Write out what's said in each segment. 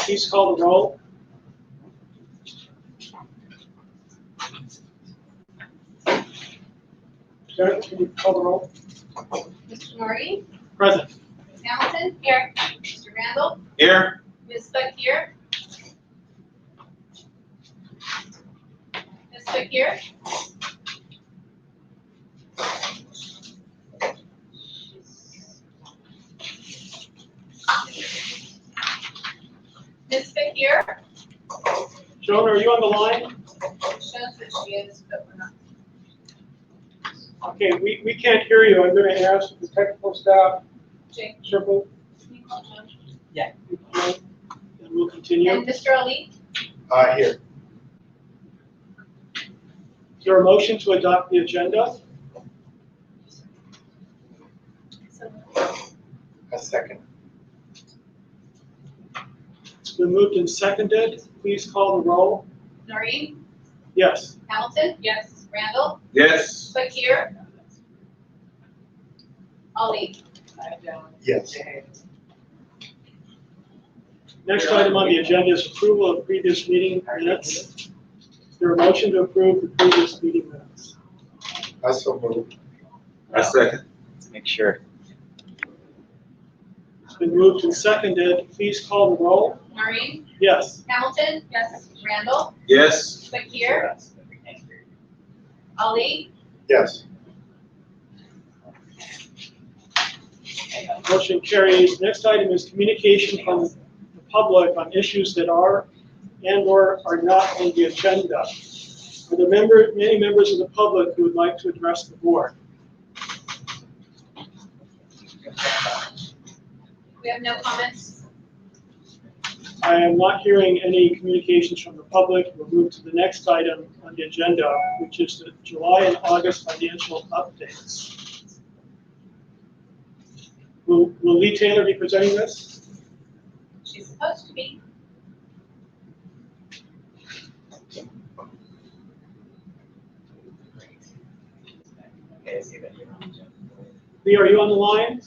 please call the roll. Jennifer, can you call the roll? Mr. Noreen? Present. Ms. Hamilton? Here. Mr. Randall? Here. Ms. Fakir? Ms. Fakir? Ms. Fakir? Joan, are you on the line? Shows that she is, but we're not. Okay, we can't hear you. I'm going to ask the technical staff, Jake, circle, can you call Joan? and we'll continue. And Mr. Ali? Here. Is there a motion to adopt the agenda? A second. It's been moved and seconded. Please call the roll. Noreen? Yes. Hamilton? Yes. Randall? Yes. Fakir? Ali? Yes. Next item on the agenda is approval of previous meeting minutes. Is there a motion to approve the previous meeting minutes? I so moved. A second. Let's make sure. It's been moved and seconded. Please call the roll. Noreen? Yes. Hamilton? Yes. Randall? Yes. Fakir? Ali? Yes. Motion carries. Next item is communication from the public on issues that are and/or are not on the agenda. Are there many members of the public who would like to address the board? We have no comments. I am not hearing any communications from the public. We'll move to the next item on the agenda, which is the July and August financial updates. Will Lee Taylor be presenting this? She's supposed to be. Okay, I see that you're on. Lee, are you on the line?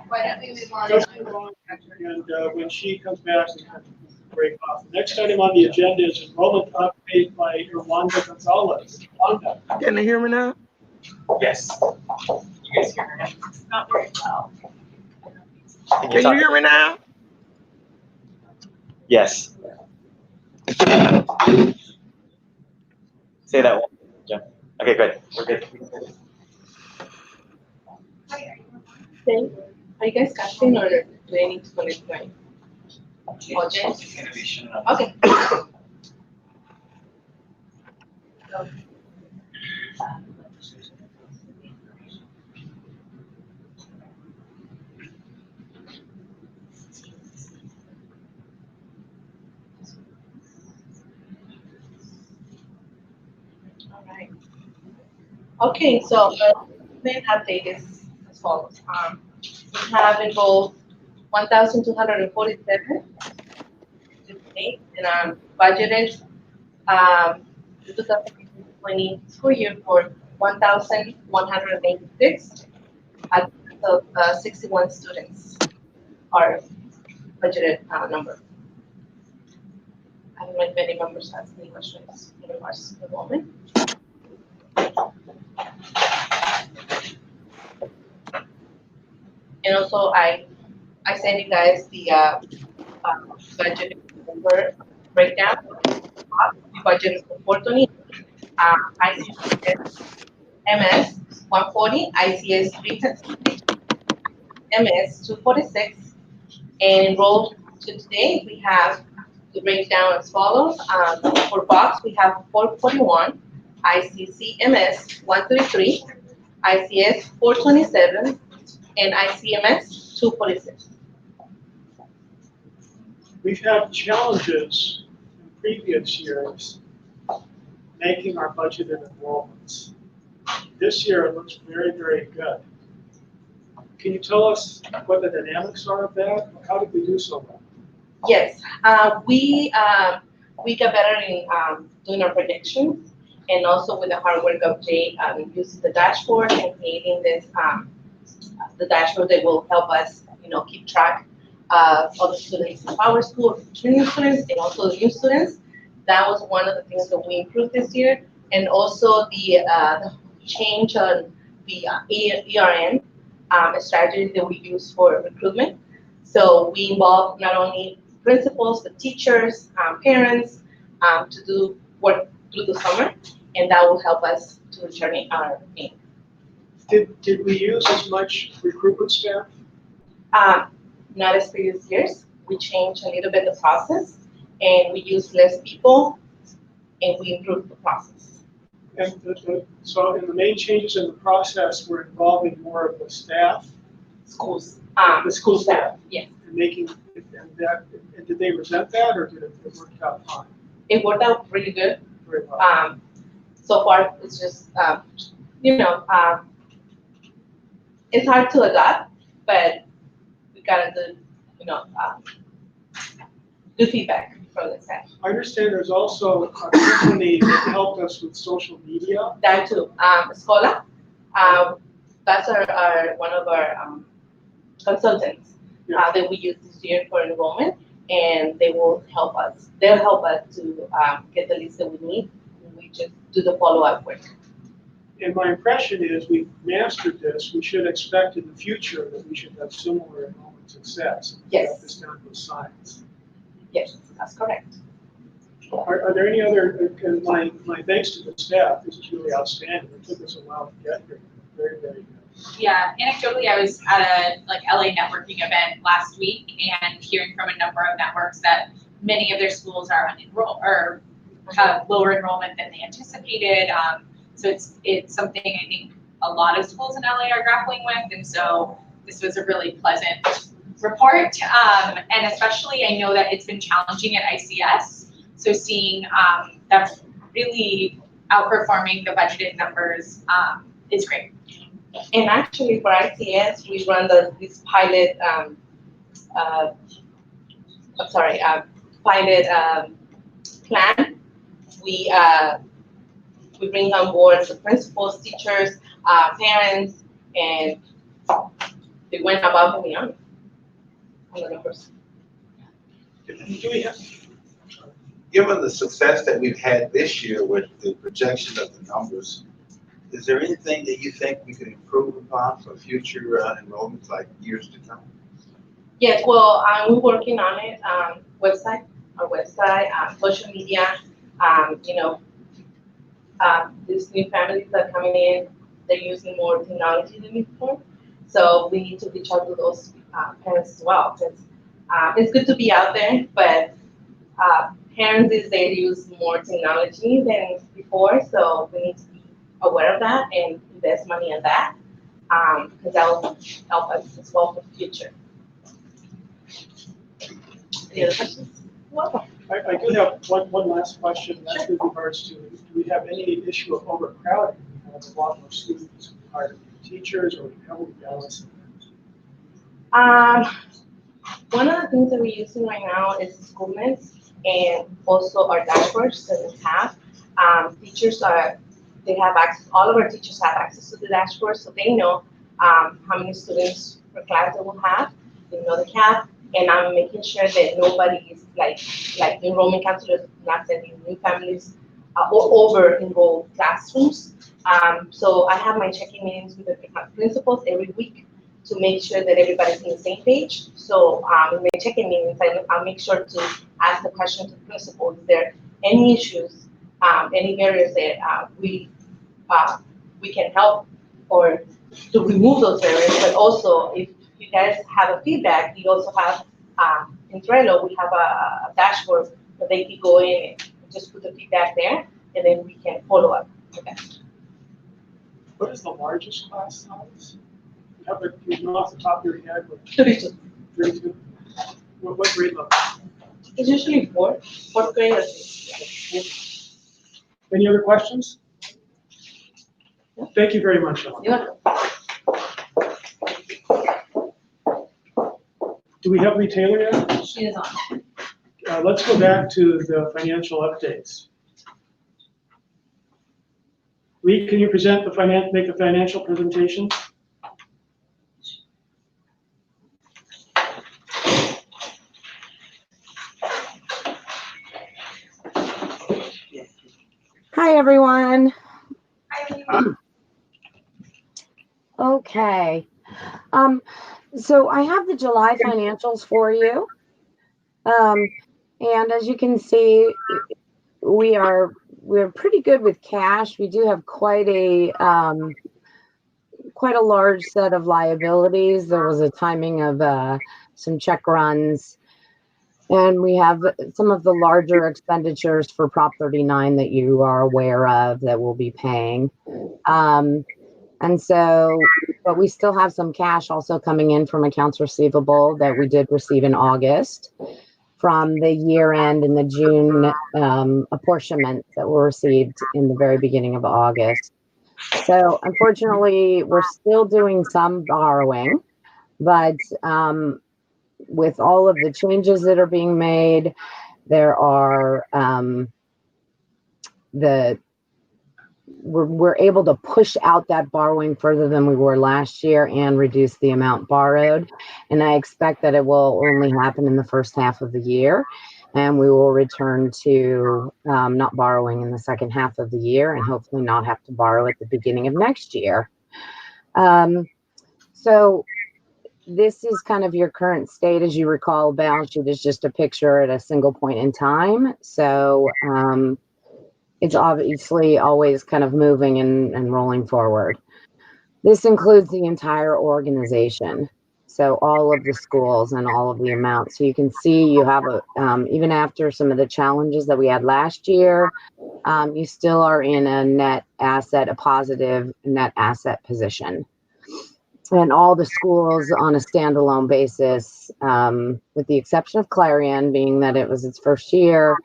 Why don't we move on? Just move on, and when she comes back, we can break off. The next item on the agenda is enrollment update by Rwanda Gonzalez. Rwanda. Can you hear me now? Yes. You guys hear her now? Not very well. Can you hear me now? Yes. Say that one. Yeah. Okay, good. We're good. Okay. Are you guys casting or do I need to connect my? It's gonna be shown on. Okay. All right. Okay, so the main update is as follows. We have enrolled 1,247 to date, and budgeted the 2020 school year for 1,186. At the 61 students are budgeted number. I don't know if any members have any questions in regards to the enrollment. And also, I sent you guys the budget number breakdown. We budgeted for 420, ICS MS 140, ICS 350, MS 246, and enrolled to today we have the breakdown as follows. For box we have 441, ICC MS 133, ICS 427, and ICMS 246. We've had challenges in previous years making our budgeted enrollments. This year it looks very, very good. Can you tell us what the dynamics are of that? How did we do so well? Yes, we got better in doing our predictions, and also with the hard work of Jay using the dashboard and creating this the dashboard that will help us, keep track of the students in our school, training students, and also the new students. That was one of the things that we improved this year. And also the change on the ERN strategy that we use for recruitment. So we involve not only principals, but teachers, parents, to do work through the summer, and that will help us to return our aim. Did we use as much recruitment staff? Not as previous years. We changed a little bit the process, and we use less people, and we improved the process. And so in the main changes in the process, we're involving more of the staff, Schools. the school staff, Yes. and making, and did they resent that, or did it work out fine? It worked out really good. Very well. So far, it's just, it's hard to adapt, but we got a good, good feedback from the staff. I understand there's also a company that helped us with social media. That too, Escola, that's one of our consultants Yeah. that we use this year for enrollment, and they will help us. They'll help us to get the list that we need. We just do the follow-up work. And my impression is we've mastered this. We should expect in the future that we should have similar enrollment success. Yes. Got this down to a science. Yes, that's correct. Are there any other, my thanks to the staff, this is really outstanding. It took us a while to get here. Very, very good. Yeah, anecdotally, I was at a LA networking event last week and hearing from a number of networks that many of their schools are unenrolled or have lower enrollment than they anticipated. So it's something I think a lot of schools in LA are grappling with, and so this was a really pleasant report. And especially, I know that it's been challenging at ICS. So seeing them really outperforming the budgeted numbers is great. And actually, for ICS, we run this pilot. Pilot plan. We bring on board the principals, teachers, parents, and they went above and beyond on the numbers. Do we have, Given the success that we've had this year with the projection of the numbers, is there anything that you think we could improve upon for future enrollments, like years to come? Yes, well, we're working on it. Our website, social media. These new families that are coming in, they're using more technology than before. So we need to reach out to those parents as well. Because it's good to be out there, but parents these days use more technology than before. So we need to be aware of that and invest money in that, because that will help us as well for the future. Any other questions? Welcome. I do have one last question. That's with regards to, do we have any issue of overcrowding? We have a lot more students who hire teachers, or how would we balance it? One of the things that we're using right now is Schoolmates and also our dashboards that we have. Teachers they have access, all of our teachers have access to the dashboard, so they know how many students per class they will have. They know the cap, and I'm making sure that nobody is like enrollment counselors not sending new families or over enrolled classrooms. So I have my check-in meetings with the principals every week to make sure that everybody's on the same page. So in my check-in meetings, I'll make sure to ask the question to the principal: is there any issues, any barriers that we can help or to remove those barriers? But also, if you guys have a feedback, we also have in Trello, we have a dashboard that they can go in and just put the feedback there, and then we can follow up with that. What is the largest class size? You know off the top of your head, what, 32. 32? What grade level? It's usually fourth grade or fifth. Any other questions? Thank you very much, Ellen. Yeah. Do we have Lee Taylor yet? She is on. Let's go back to the financial updates. Lee, can you make the financial presentation? Hi, everyone. Okay. So I have the July financials for you. And as you can see, we're pretty good with cash. We do have quite a large set of liabilities. There was a timing of some check runs, and we have some of the larger expenditures for Prop 39 that you are aware of that we'll be paying. And so, but we still have some cash also coming in from accounts receivable that we did receive in August from the year end and the June apportionments that were received in the very beginning of August. So unfortunately, we're still doing some borrowing, but with all of the changes that are being made, there are we're able to push out that borrowing further than we were last year and reduce the amount borrowed. And I expect that it will only happen in the first half of the year, and we will return to not borrowing in the second half of the year, and hopefully not have to borrow at the beginning of next year. So this is kind of your current state. As you recall, balance sheet is just a picture at a single point in time. So it's obviously always kind of moving and rolling forward. This includes the entire organization. So all of the schools and all of the amounts. So you can see you have even after some of the challenges that we had last year, you still are in a positive net asset position. And all the schools on a standalone basis, with the exception of Clarion, being that it was its first year,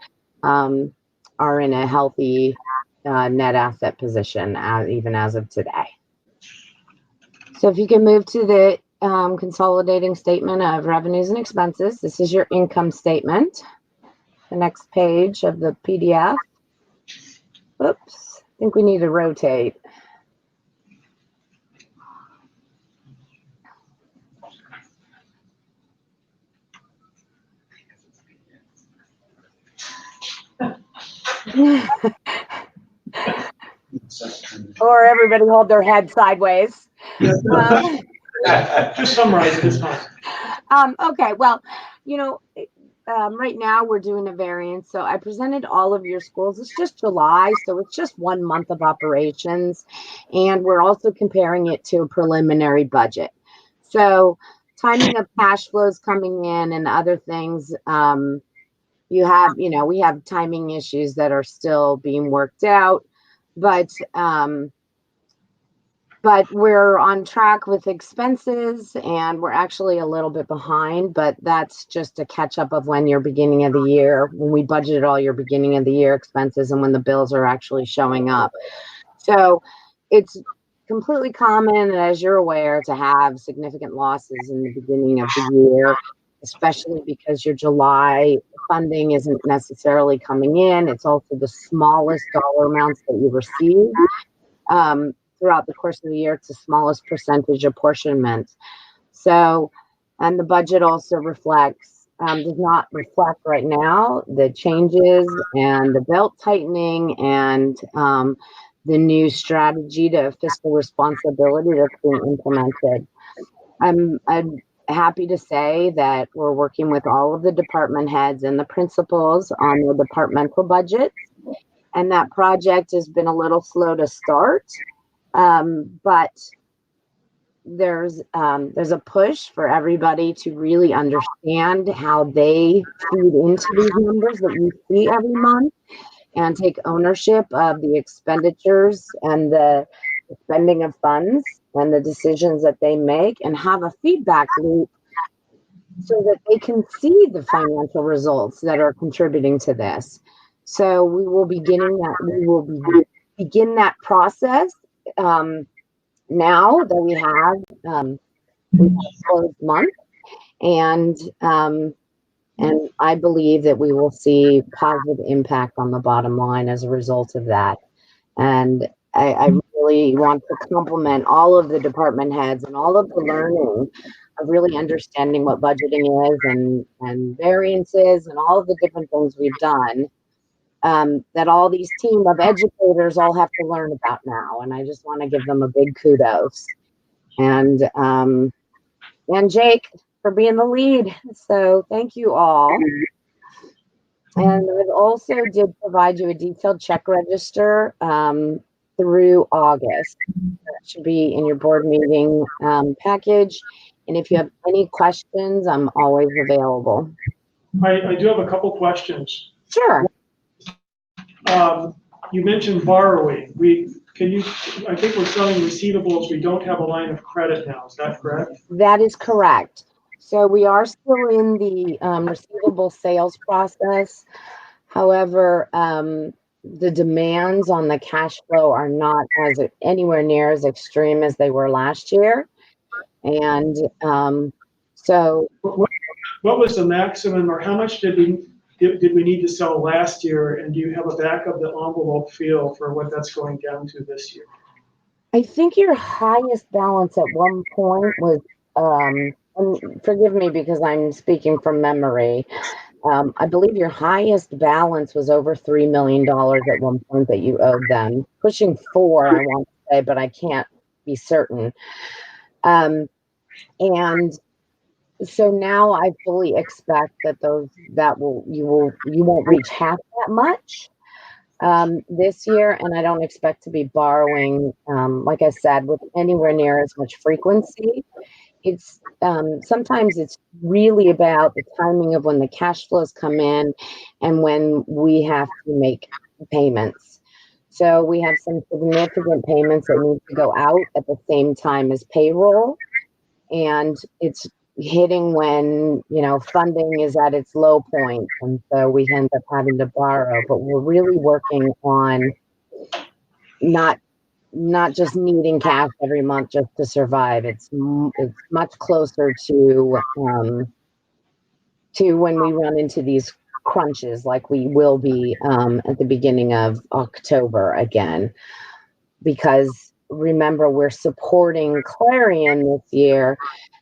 are in a healthy net asset position even as of today. So if you can move to the consolidating statement of revenues and expenses, this is your income statement. The next page of the PDF. Oops, I think we need to rotate. Or everybody hold their head sideways. Just summarize it, it's fine. Okay, well, right now we're doing a variance. So I presented all of your schools. It's just July, so it's just 1 month of operations. And we're also comparing it to a preliminary budget. So timing of cash flows coming in and other things, we have timing issues that are still being worked out, but we're on track with expenses, and we're actually a little bit behind, but that's just a catch up of when your beginning of the year, when we budgeted all your beginning of the year expenses and when the bills are actually showing up. So it's completely common, as you're aware, to have significant losses in the beginning of the year, especially because your July funding isn't necessarily coming in. It's also the smallest dollar amounts that you receive. Throughout the course of the year, it's the smallest percentage apportionment. So, and the budget also does not reflect right now the changes and the belt tightening and the new strategy to fiscal responsibility that's being implemented. I'm happy to say that we're working with all of the department heads and the principals on the departmental budgets, and that project has been a little slow to start. But there's a push for everybody to really understand how they feed into these numbers that you see every month and take ownership of the expenditures and the spending of funds and the decisions that they make, and have a feedback loop so that they can see the financial results that are contributing to this. So we will begin that process now that we have a closed month, and I believe that we will see positive impact on the bottom line as a result of that. And I really want to compliment all of the department heads and all of the learning of really understanding what budgeting is and variances and all of the different things we've done. that all these team of educators all have to learn about now. And I just want to give them a big kudos. And Jake for being the lead. So thank you all. And I also did provide you a detailed check register through August. That should be in your board meeting package. And if you have any questions, I'm always available. I do have a couple questions. Sure. You mentioned borrowing. I think we're selling receivables. We don't have a line of credit now. Is that correct? That is correct. So we are still in the receivable sales process. However, the demands on the cash flow are not anywhere near as extreme as they were last year. And so what was the maximum, or how much did we need to sell last year? And do you have a back of the envelope feel for what that's going down to this year? I think your highest balance at one point was, and forgive me because I'm speaking from memory. I believe your highest balance was over $3 million at one point that you owed them, pushing 4, I want to say, but I can't be certain. And so now I fully expect that you won't reach half that much this year, and I don't expect to be borrowing, like I said, with anywhere near as much frequency. It's sometimes it's really about the timing of when the cash flows come in and when we have to make payments. So we have some significant payments that need to go out at the same time as payroll, and it's hitting when funding is at its low point, and so we end up having to borrow. But we're really working on not just needing cash every month just to survive. It's much closer to when we run into these crunches, like we will be at the beginning of October again, because remember, we're supporting Clarion this year.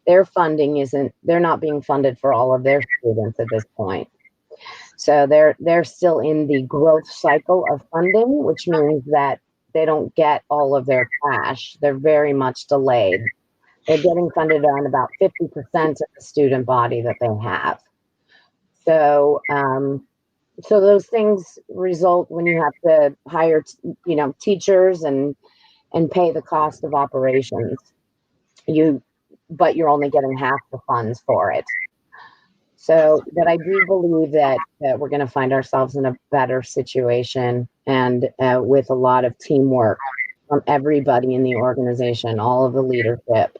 Their funding they're not being funded for all of their students at this point. So they're still in the growth cycle of funding, which means that they don't get all of their cash. They're very much delayed. They're getting funded on about 50% of the student body that they have. So, so those things result when you have to hire, teachers and pay the cost of operations. But you're only getting half the funds for it. So, but I do believe that we're going to find ourselves in a better situation, and with a lot of teamwork from everybody in the organization, all of the leadership.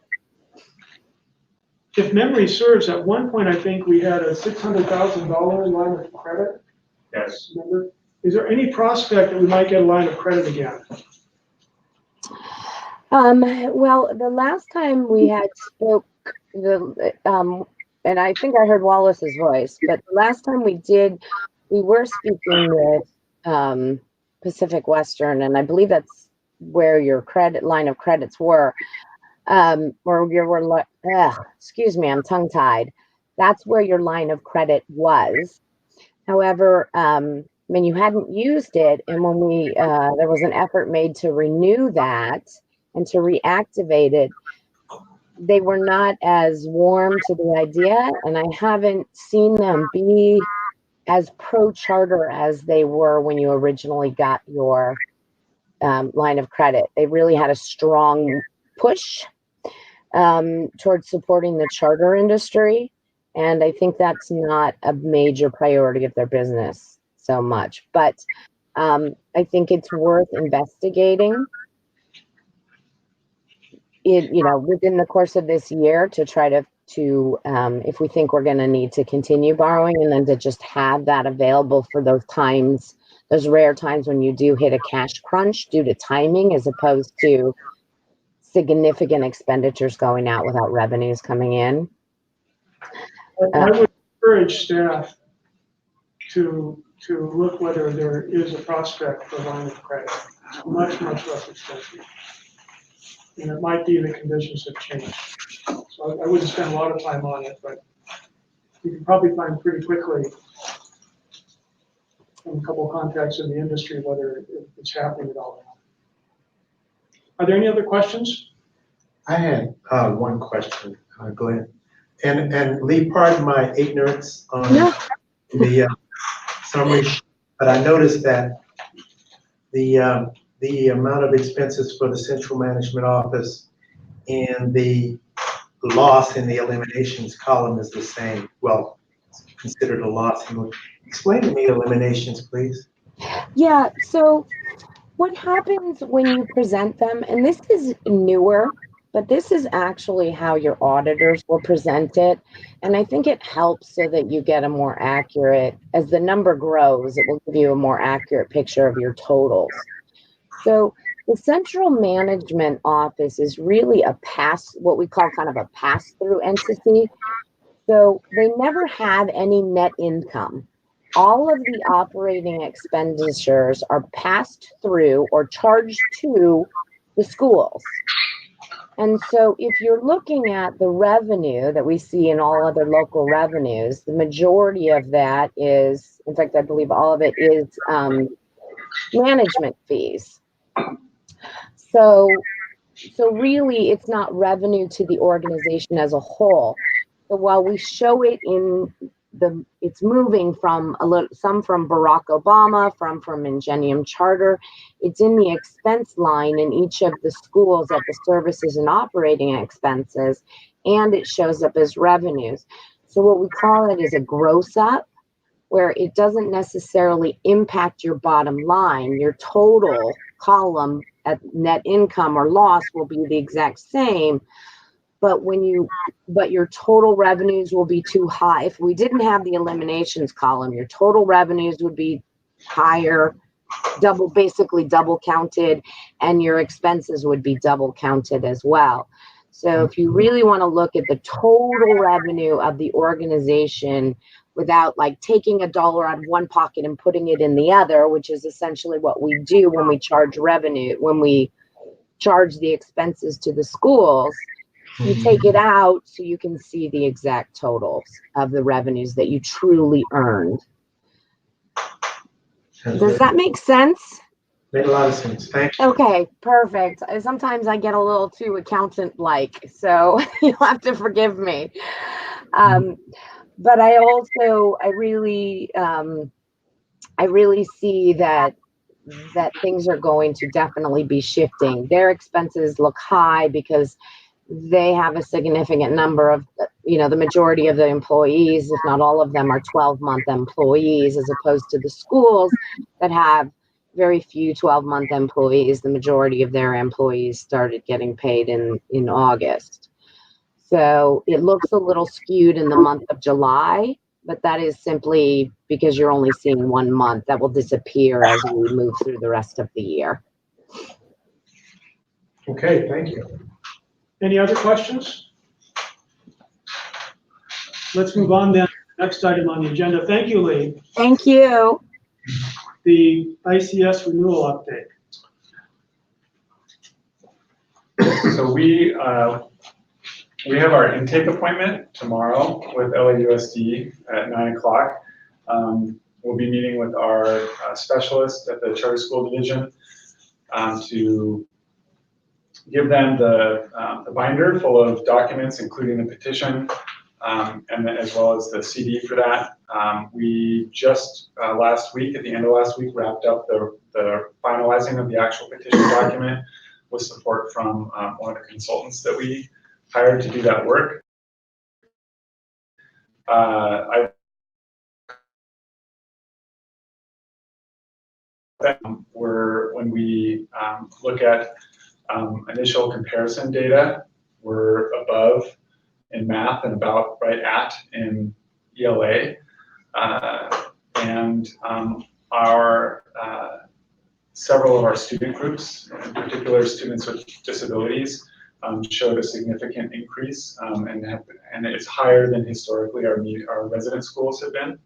If memory serves, at one point I think we had a $600,000 line of credit. Yes. Remember? Is there any prospect that we might get a line of credit again? Well, the last time we had spoke, and I think I heard Wallace's voice, but the last time we were speaking with Pacific Western, and I believe that's where your line of credits were, or you were, excuse me, I'm tongue-tied. That's where your line of credit was. However, when you hadn't used it, and when there was an effort made to renew that and to reactivate it, they were not as warm to the idea, and I haven't seen them be as pro-charter as they were when you originally got your line of credit. They really had a strong push towards supporting the charter industry, and I think that's not a major priority of their business so much. But I think it's worth investigating it, within the course of this year, to try to if we think we're going to need to continue borrowing, and then to just have that available for those rare times when you do hit a cash crunch due to timing, as opposed to significant expenditures going out without revenues coming in. I would encourage staff to look whether there is a prospect for a line of credit. It's much, much less expensive. And it might be the conditions have changed. So I wouldn't spend a lot of time on it, but you can probably find pretty quickly from a couple of contacts in the industry whether it's happening at all. Are there any other questions? I had one question, Glenn. And Lee, pardon my ignorance on No. the summary, but I noticed that the amount of expenses for the central management office and the loss in the eliminations column is the same. Well, it's considered a loss. Explain to me eliminations, please. Yeah, so what happens when you present them, and this is newer, but this is actually how your auditors will present it. And I think it helps so that you get a more accurate, as the number grows, it will give you a more accurate picture of your totals. So the central management office is really what we call kind of a pass-through entity. So they never have any net income. All of the operating expenditures are passed through or charged to the schools. And so if you're looking at the revenue that we see in all other local revenues, the majority of that is, in fact, I believe all of it is management fees. So really it's not revenue to the organization as a whole. So while we show it in it's moving from some from Barack Obama, from Ingenium Charter. It's in the expense line in each of the schools at the services and operating expenses, and it shows up as revenues. So what we call it is a gross up, where it doesn't necessarily impact your bottom line. Your total column at net income or loss will be the exact same, but your total revenues will be too high. If we didn't have the eliminations column, your total revenues would be higher, basically double counted, and your expenses would be double counted as well. So if you really want to look at the total revenue of the organization without like taking $1 out of one pocket and putting it in the other, which is essentially what we do when we charge revenue, when we charge the expenses to the schools, you take it out so you can see the exact totals of the revenues that you truly earned. Does that make sense? Made a lot of sense. Thank you. Okay, perfect. Sometimes I get a little too accountant-like, so you'll have to forgive me. But I really see that things are going to definitely be shifting. Their expenses look high because they have a significant number of, the majority of the employees, if not all of them, are 12-month employees, as opposed to the schools that have very few 12-month employees. The majority of their employees started getting paid in August. So it looks a little skewed in the month of July, but that is simply because you're only seeing 1 month. That will disappear as we move through the rest of the year. Okay, thank you. Any other questions? Let's move on then to the next item on the agenda. Thank you, Lee. Thank you. The ICS renewal update. So we have our intake appointment tomorrow with LAUSD at 9 o'clock. We'll be meeting with our specialist at the Charter School Division to give them the binder full of documents, including the petition, and then as well as the CD for that. We just last week, at the end of last week, wrapped up the finalizing of the actual petition document with support from one of the consultants that we hired to do that work. When we look at initial comparison data, we're above in math and about right at in ELA. And our several of our student groups, in particular students with disabilities, showed a significant increase, and it's higher than historically our resident schools have been.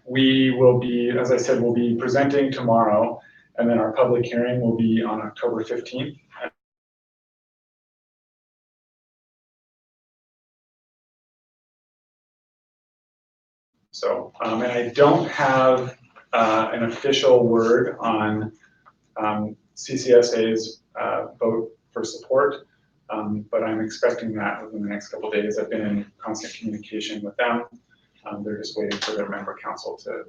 We will be, as I said, we'll be presenting tomorrow, and then our public hearing will be on October 15th. So, and I don't have an official word on CCSA's vote for support, but I'm expecting that within the next couple of days. I've been in constant communication with them. They're just waiting for their member council to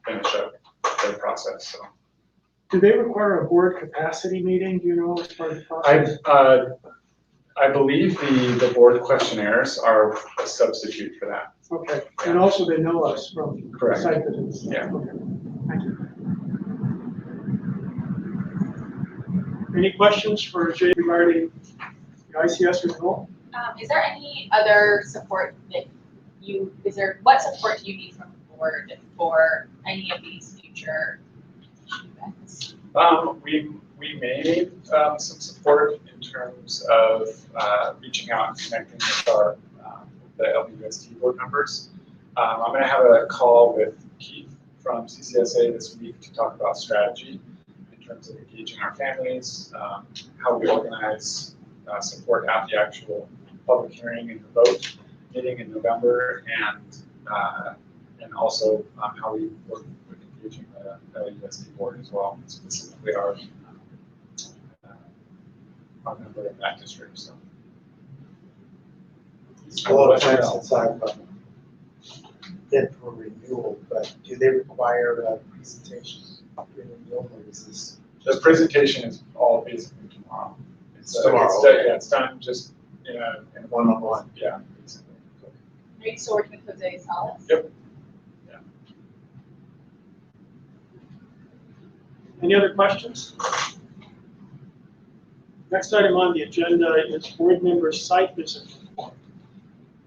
finish up their process, so. Do they require a board capacity meeting, do you know, as part of the process? I believe the board questionnaires are a substitute for that. Okay, and also they know us from Correct. site visits? Yeah. Okay, thank you. Any questions for Jay regarding the ICS renewal? Is there any other support that what support do you need from the board for any of these future events? We may need some support in terms of reaching out and connecting with our the LBUSD board members. I'm going to have a call with Keith from CCSA this week to talk about strategy in terms of engaging our families, how we organize support at the actual public hearing and the vote meeting in November, and also how we work with engaging the LBUSD board as well, specifically our member in that district. So. It's a lot of time since I've been for renewal, but do they require a presentation for renewal, or is this? The presentation is all basically tomorrow. It's Tomorrow. It's done just in One-on-one. Yeah. Basically. Are you still working with Jose Salas? Yep. Any other questions? Next item on the agenda is board member site visit.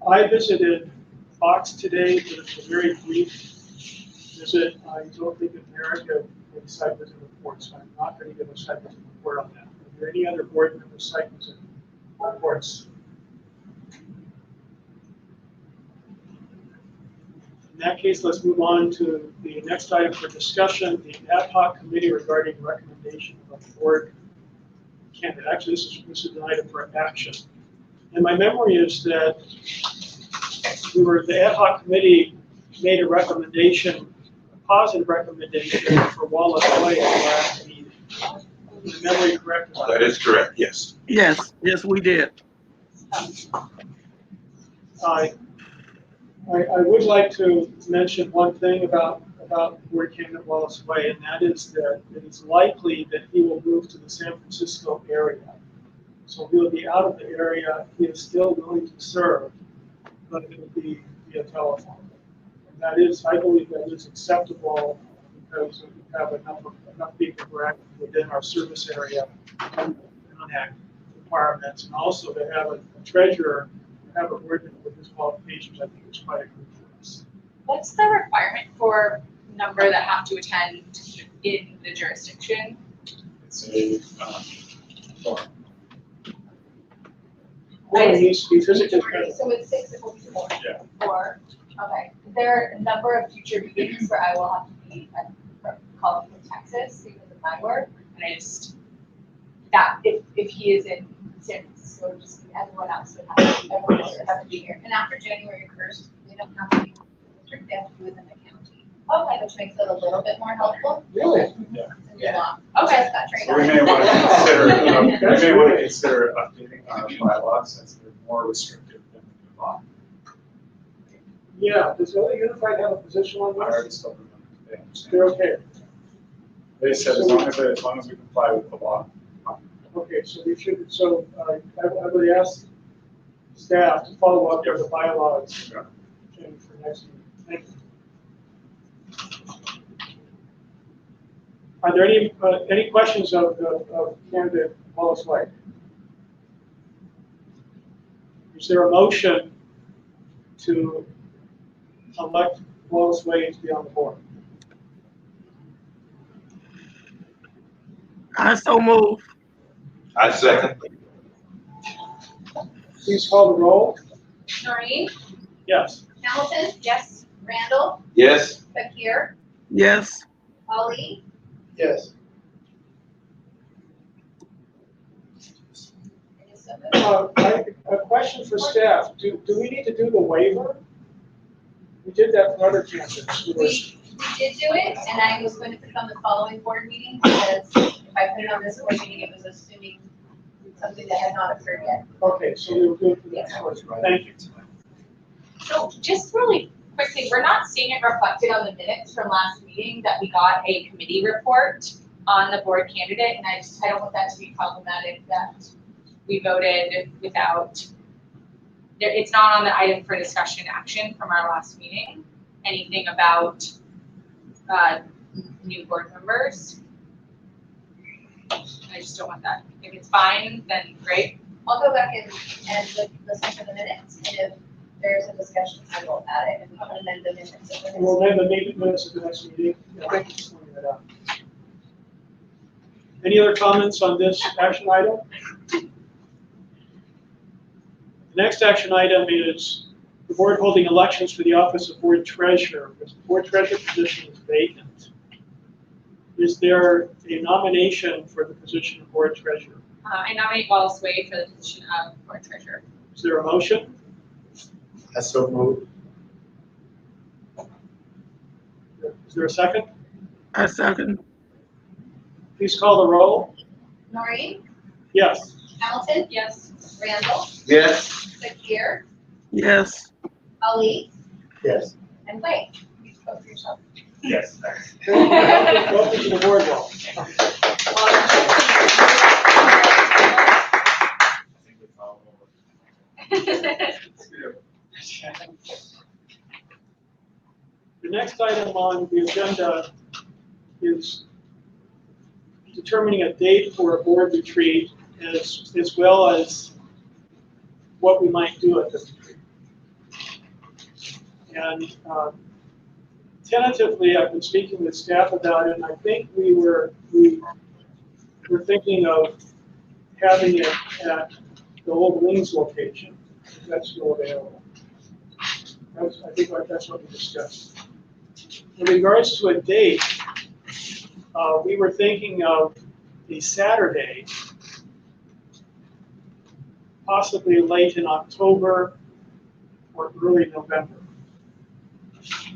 I visited Fox today, but it's a very brief visit. I don't think it merited a site visit report, so I'm not going to give a site visit report on that. Are there any other board member site visit reports? In that case, let's move on to the next item for discussion, the ad hoc committee regarding recommendation of a board candidate. Actually, this is an item for action. And my memory is that the ad hoc committee made a recommendation, a positive recommendation for Wallace Way at the last meeting. Is my memory correct? That is correct, yes. Yes, we did. I would like to mention one thing about board candidate Wallace Way, and that is that it is likely that he will move to the San Francisco area. So he will be out of the area. He is still willing to serve, but it will be via telephone. And that is, I believe that is acceptable because we have enough people who are active within our service area and non-active requirements, and also to have a treasurer, have a board member with his qualifications, I think is quite a good for us. What's the requirement for number that have to attend in the jurisdiction? It's a form. Well, it needs to be physically present. So it's 6, it will be 4. Yeah. 4, okay. Is there a number of future meetings where I will have to be calling from Texas because of my work? And I just, that, if he is in San Francisco, just everyone else would have to be here. And after January 1st, we don't have to be district, they have to be within the county. Okay, which makes it a little bit more helpful. Really? Yeah. It's a new law. Okay. Just got trained So we on may it. want to consider, updating our bylaws as they're more restrictive than the new law. Yeah, does LA Unified have a position on I already this? spoke with them today. They're okay. They said as long as we comply with the law. Okay, so we should, I would ask staff to follow up with the bylaws Yeah. change for next meeting. Thank you. Are there any questions of candidate Wallace White? Is there a motion to elect Wallace White to be on the board? I so move. I second. Please call the roll. Noreen, Yes. Hamilton? Yes. Randall? Yes, Bakir? Yes. Ali? Yes. A question for staff. Do we need to do the waiver? We did that for other candidates. We did do it, and I was going to put it on the following board meeting, because if I put it on this board meeting, it was assuming something that had not occurred yet. Okay, so we will do it for the next one. Thank you. So just really quickly, we're not seeing it reflected on the minutes from last meeting that we got a committee report on the board candidate, and I don't want that to be problematic that we voted without, it's not on the item for discussion action from our last meeting, anything about new board members. I just don't want that. If it's fine, then great. I'll go back and listen to the minutes, and if there's a discussion, I will add it and amend the minutes. of the next We'll have the minutes of the next meeting. Yeah, just pointing that out. Any other comments on this action item? The next action item is the board holding elections for the office of board treasurer. The board treasurer position is vacant. Is there a nomination for the position of board treasurer? I nominate Wallace Wade for the position of board treasurer. Is there a motion? I so move. Is there a second? I second. Please call the roll. Noreen, Yes. Hamilton, Yes. Randall, Yes, Zakir, Yes. Ali, Yes. and Wade. You spoke for yourself. Yes, thanks. Welcome to the board roll. The next item on the agenda is determining a date for a board retreat as well as what we might do at this retreat. And tentatively, I've been speaking with staff about it, and I think we were thinking of having it at the old Wings location, if that's still available. I think that's what we discussed. In regards to a date, we were thinking of a Saturday, possibly late in October or early November.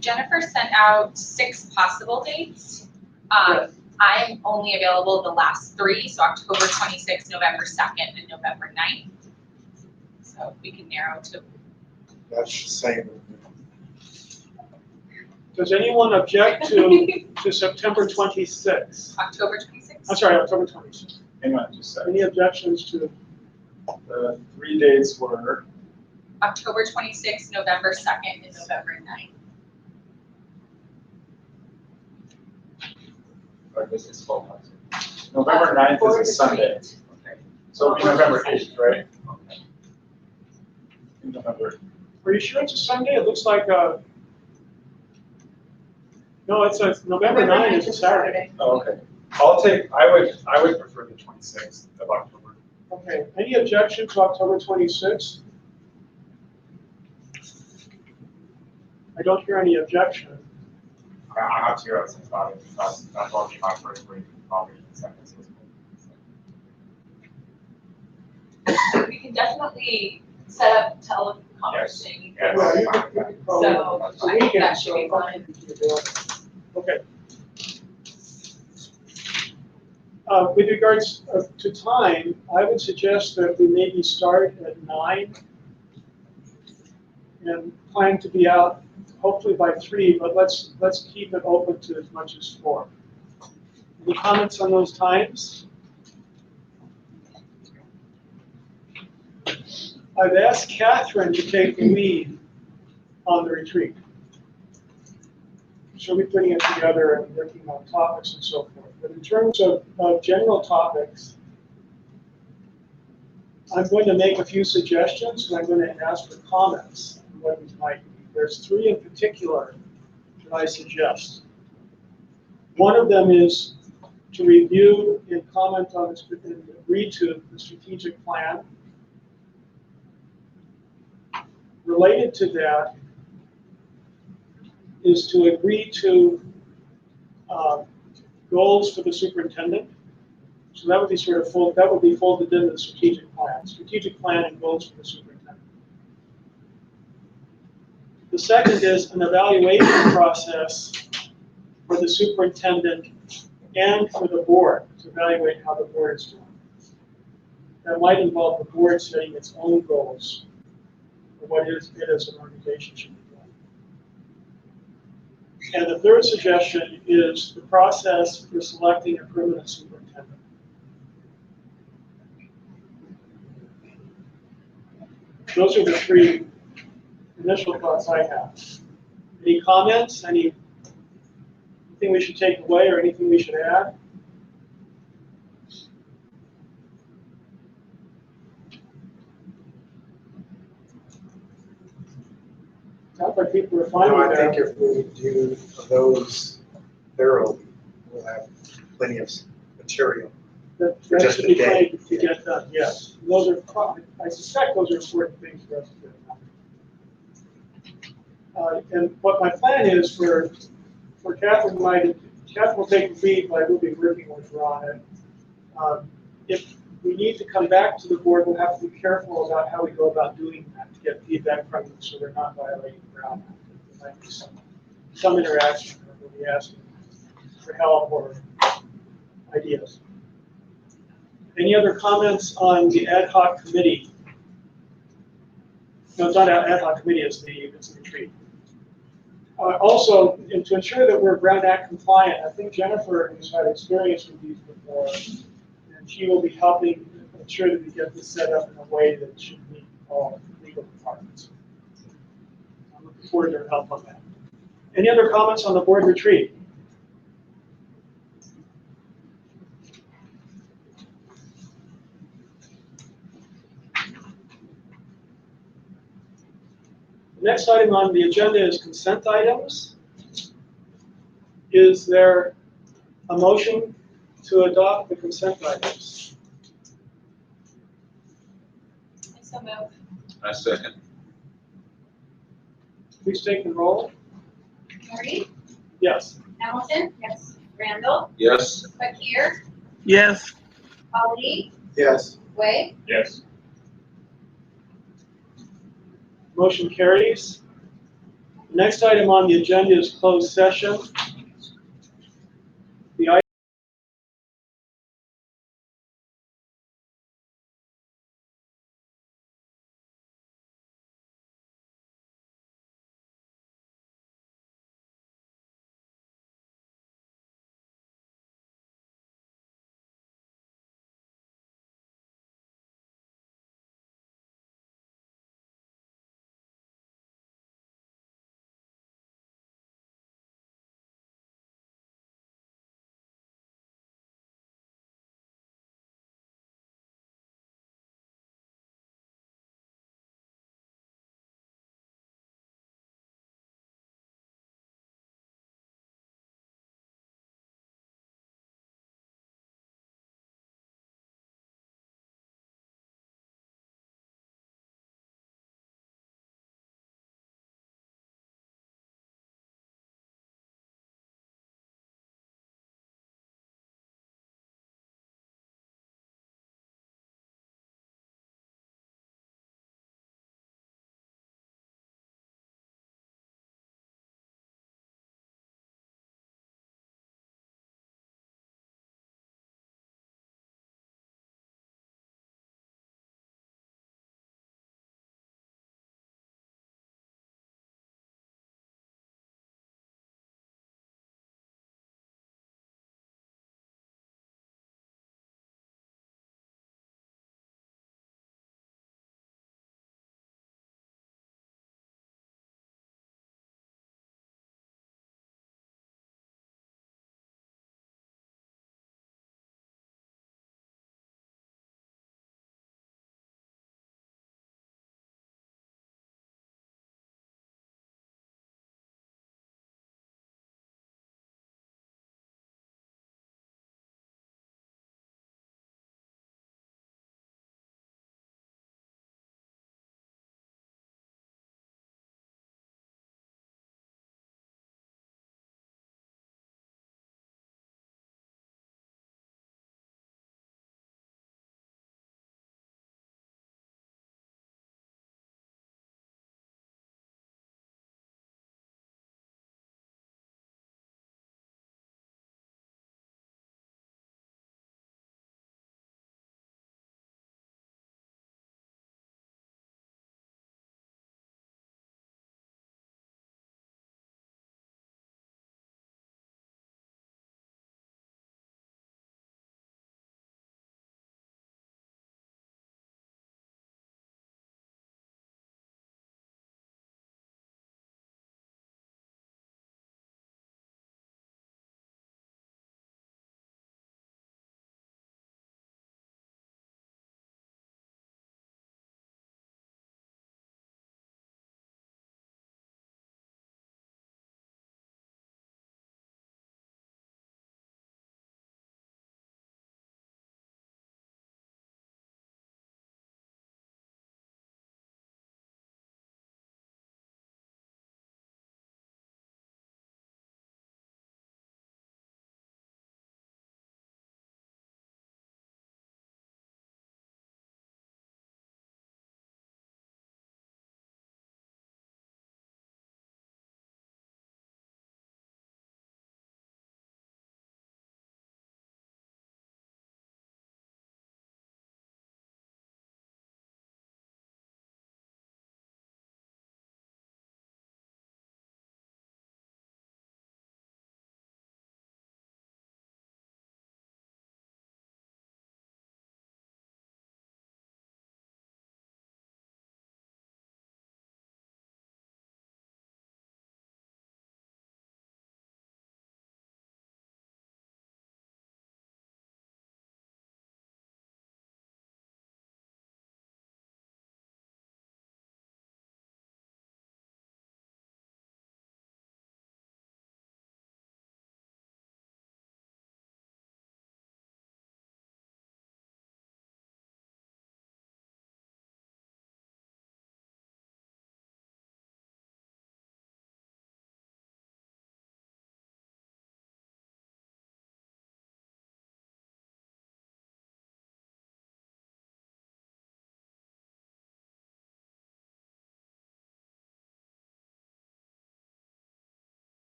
Jennifer sent out 6 possible dates. I'm only available the last 3, so October 26th, November 2nd, and November 9th. So we can narrow to, That's the same. Does anyone object to September 26th? October 26th. I'm sorry, October 26th. Hang on just a second. Any objections to, The 3 dates were, October 26th, November 2nd, and November 9th. or this is full month. November 9th is a Sunday. Okay. So it'll be November 8th, right? Okay. In November. are you sure it's a Sunday? It looks like a, no, it's a, November 9th is a Saturday. Oh, okay. I would prefer the 26th of October. Okay, any objection to October 26th? I don't hear any objection. I'm not sure since that's all my first week, probably in San Francisco. We can definitely set up teleconferencing. Yes. Well, you can call So, it a I think weekend, that should be so fine. it can be available. Okay. With regards to time, I would suggest that we maybe start at 9 and plan to be out hopefully by 3, but let's keep it open to as much as 4. Any comments on those times? I've asked Catherine to take the lead on the retreat. She'll be putting it together and working on topics and so forth. But in terms of general topics, I'm going to make a few suggestions and I'm going to ask for comments on what these might be. There's 3 in particular that I suggest. One of them is to review and comment on and agree to the strategic plan. Related to that is to agree to goals for the superintendent. So that would be folded into the strategic plan and goals for the superintendent. The The second is an evaluation process for the superintendent and for the board to evaluate how the board is doing. That might involve the board setting its own goals for what it as an organization should be doing. And the third suggestion is the process for selecting a permanent superintendent. Those are the three initial thoughts I have. Any comments? Anything we should take away or anything we should add? Sounds like people are fine No, I with think that. if we do those thoroughly, we'll have plenty of material. That just should a be day. plenty to get done, yes. Those are, I suspect those are important things for us to do. And what my plan is for Catherine and I, Catherine will take the lead, but I will be working with her on it. If we need to come back to the board, we'll have to be careful about how we go about doing that, to get feedback from them so we're not violating the Brown Act. There might be some interaction, or we'll be asking for help or ideas. Any other comments on the ad hoc committee? No, it's not an ad hoc committee, it's a retreat. Also, and to ensure that we're Brown Act compliant, I think Jennifer has had experience with these before, and she will be helping ensure that we get this set up in a way that should meet all legal requirements. I'm looking forward to her help on that. Any other comments on the board retreat? The next item on the agenda is consent items. Is there a motion to adopt the consent items? So move. I second. Please take the roll. Marie, Yes. Hamilton? Yes. Randall? Yes. Bakir? Yes. Ali? Yes. Wei? Yes. Motion carries. The next item on the agenda is closed session.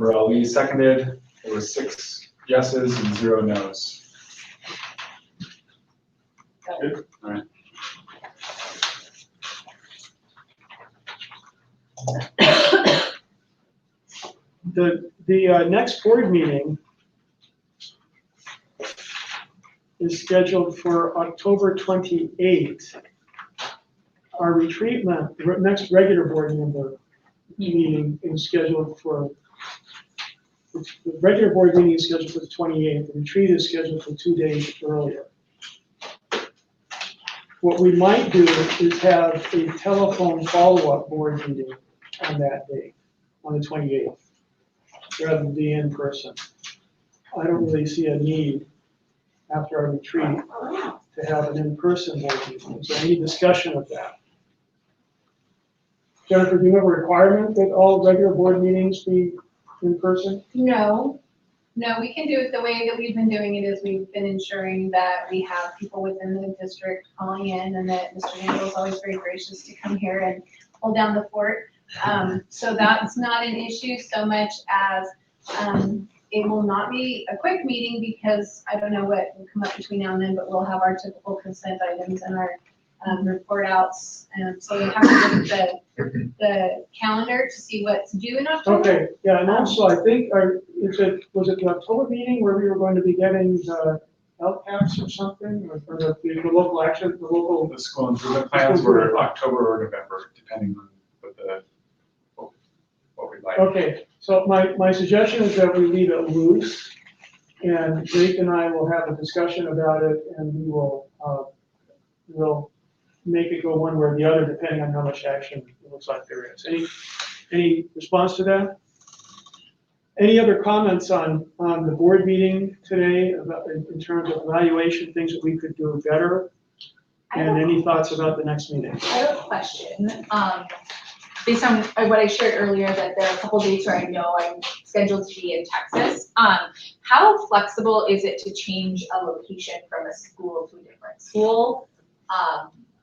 Ali seconded. There was 6 yeses and 0 nos. Good, all right. The next board meeting is scheduled for October 28th. Our next regular board member meeting is scheduled for, the regular board meeting is scheduled for the 28th. The retreat is scheduled for 2 days earlier. What we might do is have a telephone follow-up board meeting on that date, on the 28th, rather than be in person. I don't really see a need after our retreat to have an in-person board meeting. Is there any discussion of that? Jennifer, do you have a requirement that all regular board meetings be in person? No, we can do it the way that we've been doing it, is we've been ensuring that we have people within the district calling in, and that Mr. Handel is always very gracious to come here and hold down the fort. So that's not an issue so much as, it will not be a quick meeting, because I don't know what will come up between now and then, but we'll have our typical consent items and our report outs. And so we have to look at the calendar to see what to do in October. Okay, yeah, and also I think, was it the October meeting where we were going to be getting the LCAPs or something, or the local action, the local? The school improvement plans were October or November, depending on what we'd like. Okay, so my suggestion is that we leave it loose, and Jake and I will have a discussion about it, and we will, we'll make it go one way or the other, depending on how much action it looks like there is. Any response to that? Any other comments on the board meeting today about, in terms of evaluation, things that we could do better? And any thoughts about the next meeting? I have a question. Based on what I shared earlier, that there are a couple dates where I know I'm scheduled to be in Texas. How flexible is it to change a location from a school to a different school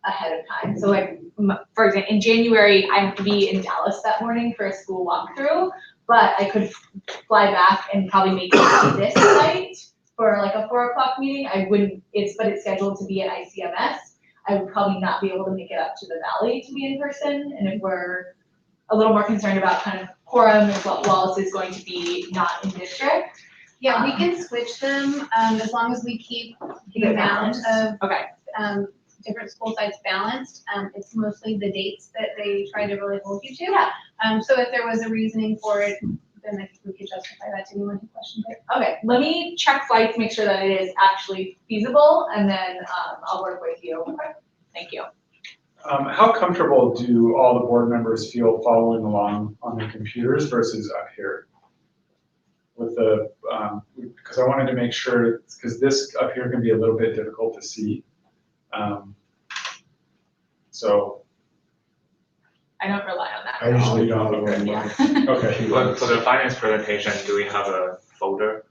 ahead of time? So like, for example, in January, I have to be in Dallas that morning for a school walkthrough, but I could fly back and probably make it to this site for like a 4 o'clock meeting. I wouldn't, but it's scheduled to be at ICMS. I would probably not be able to make it up to the Valley to be in person. And if we're a little more concerned about kind of quorum, as well, Wallace is going to be not in district. Yeah, we can switch them, as long as we keep Keep the it amount balanced. of, Okay. different school sites balanced. It's mostly the dates that they try to really hold you to. Yeah. So if there was a reasoning for it, then I think we could justify that to anyone who questioned it. Okay, let me check flights, make sure that it is actually feasible, and then I'll work with you. Okay. Thank you. How comfortable do all the board members feel following along on their computers versus up here? With the, because I wanted to make sure, because this up here can be a little bit difficult to see. So. I don't rely on that. I usually don't. Okay. Okay. But for the finance presentation, do we have a folder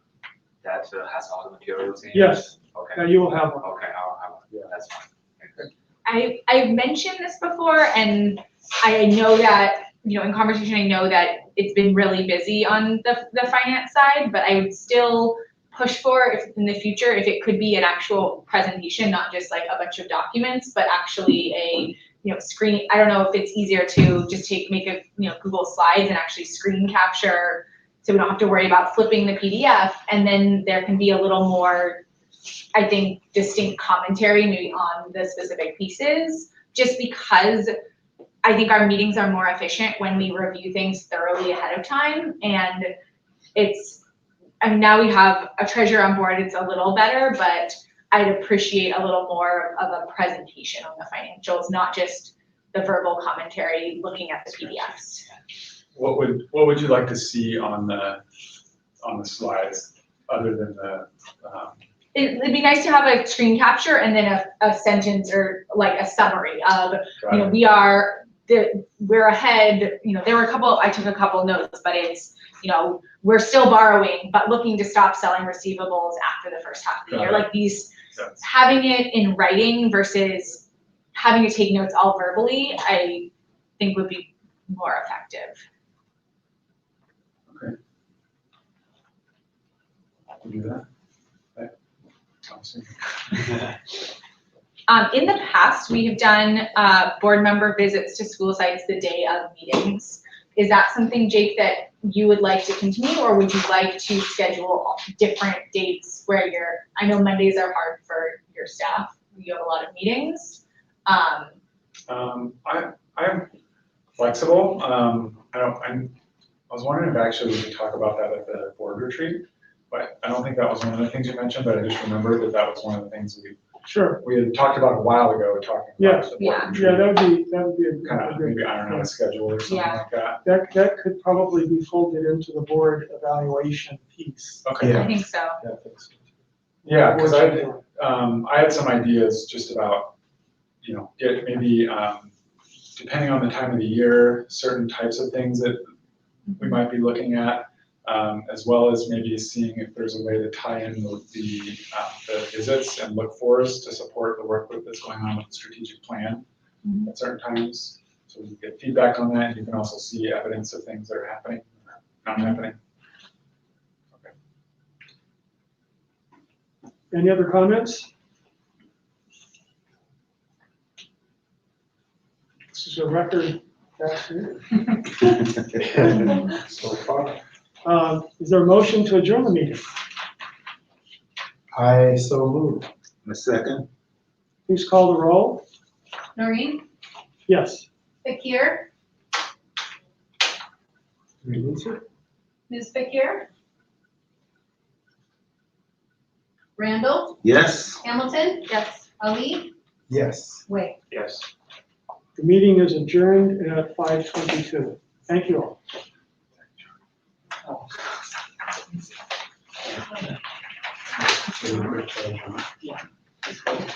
that has all the materials in it? Yes, Okay, you will have one. okay, I'll have one, that's fine. I've mentioned this before, and I know that, in conversation, I know that it's been really busy on the finance side, but I would still push for, if in the future, if it could be an actual presentation, not just like a bunch of documents, but actually a, screen. I don't know if it's easier to just make a, Google Slides and actually screen capture, so we don't have to worry about flipping the PDF, and then there can be a little more, I think, distinct commentary maybe on the specific pieces, just because I think our meetings are more efficient when we review things thoroughly ahead of time. And now we have a treasurer on board, it's a little better, but I'd appreciate a little more of a presentation on the financials, not just the verbal commentary looking at the PDFs. What would you like to see on the slides other than the? It'd be nice to have a screen capture and then a sentence or like a summary of, we're ahead, there were I took a couple notes, but it's, we're still borrowing, but looking to stop selling receivables after the first half of the year. Like these, having it in writing versus having to take notes all verbally, I think would be more effective. Okay. We'll do that. Okay. Awesome. In the past, we have done, board member visits to school sites the day of meetings. Is that something, Jake, that you would like to continue, or would you like to schedule different dates where I know Mondays are hard for your staff, you have a lot of meetings. I'm flexible. I was wondering if actually we could talk about that at the board retreat, but I don't think that was one of the things you mentioned, but I just remembered that that was one of the things Sure. we had talked about a while ago, talking Yeah. about the board Yeah. retreat. Yeah, that would be a Kind of good. maybe iron out a schedule or something Yeah. like that. That could probably be folded into the board evaluation piece. Okay. Yeah. I think so. Yeah, because I had some ideas just about, get maybe, depending on the time of the year, certain types of things that we might be looking at, as well as maybe seeing if there's a way to tie in the visits and look for us to support the work that's going on with the strategic plan at certain times. So we get feedback on that, and you can also see evidence of things that are happening, not happening. Okay. Any other comments? This is a record. So far. Is there a motion to adjourn the meeting? I so moved. A second? Please call the roll. Noreen, Yes. Fakir, Release it. Ms. Fakir, Randall, Yes? Hamilton, yes, Ali, Yes. Wait. Yes. The meeting is adjourned at 5:22. Thank you all.